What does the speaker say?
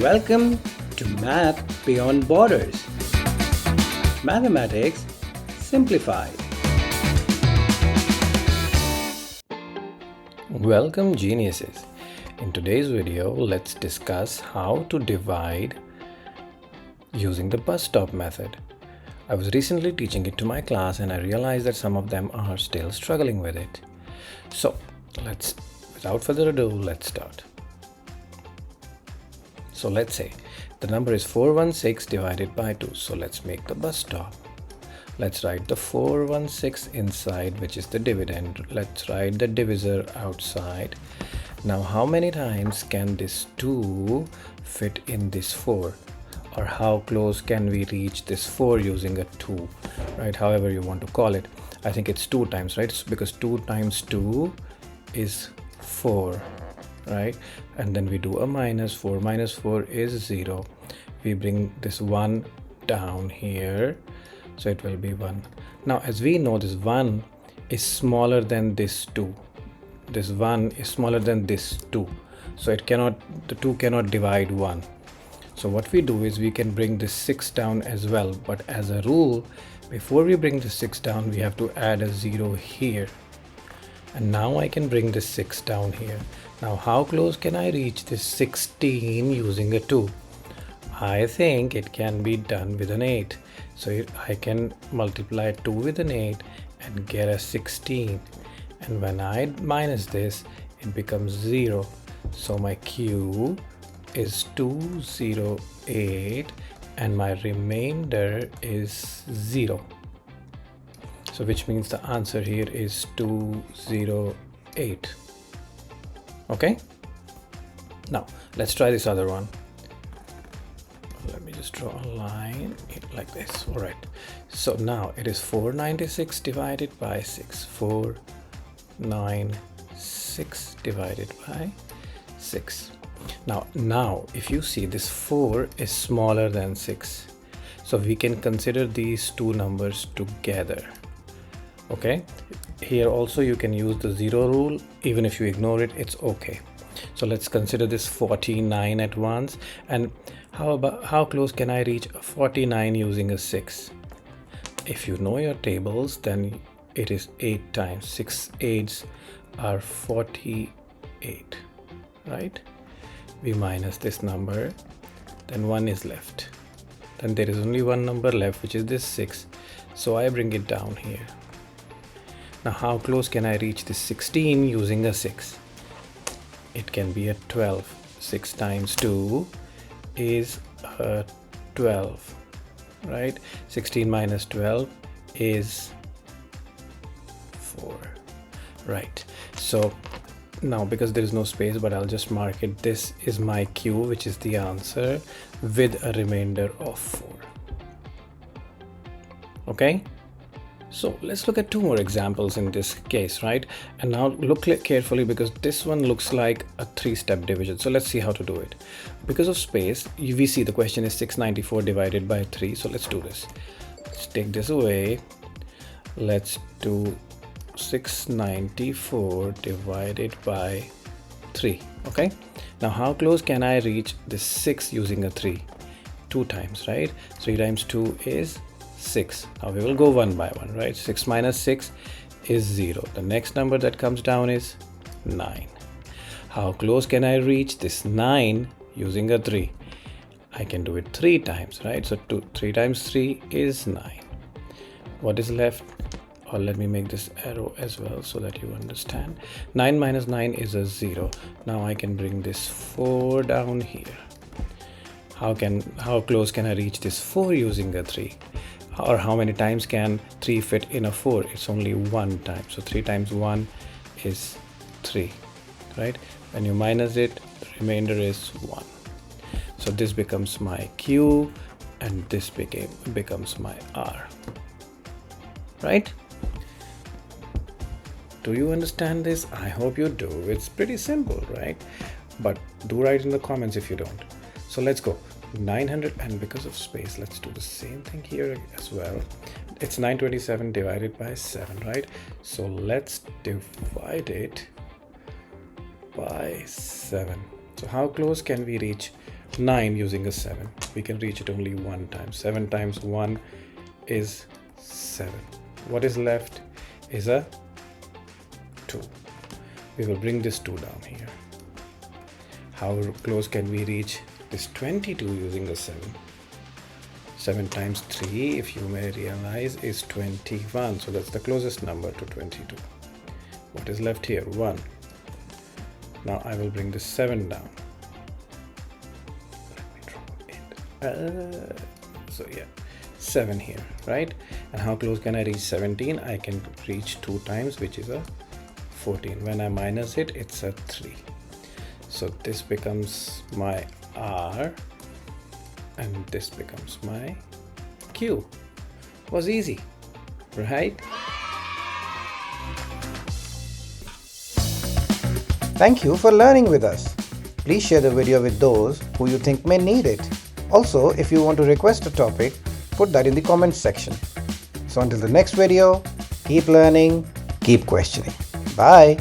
Welcome to Math Beyond Borders. Mathematics Simplified. Welcome geniuses. In today's video, let's discuss how to divide using the bus stop method. I was recently teaching it to my class and I realized that some of them are still struggling with it. So without further ado, let's start. So let's say the number is 416 divided by 2. So let's make the bus stop. Let's write the 416 inside, which is the dividend. Let's write the divisor outside. Now how many times can this 2 fit in this 4? Or how close can we reach this 4 using a 2, right? However you want to call it. I think it's 2 times, right? Because 2 times 2 is 4, right? And then we do a minus. 4 minus 4 is 0. We bring this 1 down here, so it will be 1. Now as we know, this 1 is smaller than this 2. This 1 is smaller than this 2, so the 2 cannot divide 1. So what we do is we can bring this 6 down as well, but as a rule, before we bring the 6 down, we have to add a 0 here. And now I can bring this 6 down here. Now how close can I reach this 16 using a 2? I think it can be done with an 8. So I can multiply 2 with an 8 and get a 16. And when I minus this, it becomes 0. So my Q is 208 and my remainder is 0. So which means the answer here is 208. Okay, now let's try this other one. Let me just draw a line like this. All right, so now it is 496 divided by 6. 496 divided by 6. Now if you see, this 4 is smaller than 6, so we can consider these two numbers together. Okay, here also you can use the 0 rule. Even if you ignore it, it's okay. So let's consider this 49 at once. And how close can I reach a 49 using a 6? If you know your tables, then it is 8 times. 6 8s are 48, right? We minus this number, then 1 is left. Then there is only one number left, which is this 6. So I bring it down here. Now how close can I reach this 16 using a 6? It can be a 12. 6 times 2 is 12, right? 16 minus 12 is 4, right? So now, because there is no space, but I'll just mark it, this is my Q, which is the answer, with a remainder of 4. Okay, so let's look at 2 more examples in this case, right? And now look carefully, because this one looks like a 3-step division. So let's see how to do it. Because of space, we see the question is 694 divided by 3. So let's do this. Let's take this away. Let's do 694 divided by 3. Okay, now how close can I reach this 6 using a 3? 2 times, right? 3 times 2 is 6. Now we will go one by one, right? 6 minus 6 is 0. The next number that comes down is 9. How close can I reach this 9 using a 3? I can do it 3 times, right? So 3 times 3 is 9. What is left? Or let me make this arrow as well so that you understand. 9 minus 9 is a 0. Now I can bring this 4 down here. How close can I reach this 4 using a 3? Or how many times can 3 fit in a 4? It's only 1 time. So 3 times 1 is 3, right? When you minus it, the remainder is 1. So this becomes my Q and this becomes my R, right? Do you understand this? I hope you do. It's pretty simple, right? But do write in the comments if you don't. So let's go. 900, and because of space, let's do the same thing here as well. It's 927 divided by 7, right? So let's divide it by 7. So how close can we reach 9 using a 7. We can reach it only one time. 7 times 1 is 7. What is left is a 2. We will bring this 2 down here. How close can we reach this 22 using a 7? 7 times 3, if you may realize, is 21. So that's the closest number to 22. What is left here? 1. Now I will bring this 7 down. So yeah, 7 here, right? And how close can I reach 17? I can reach 2 times, which is a 14. When I minus it, it's a 3. So this becomes my R and this becomes my Q. Was easy, right? Thank you for learning with us. Please share the video with those who you think may need it. Also, if you want to request a topic, put that in the comments section. So until the next video, keep learning, keep questioning. Bye.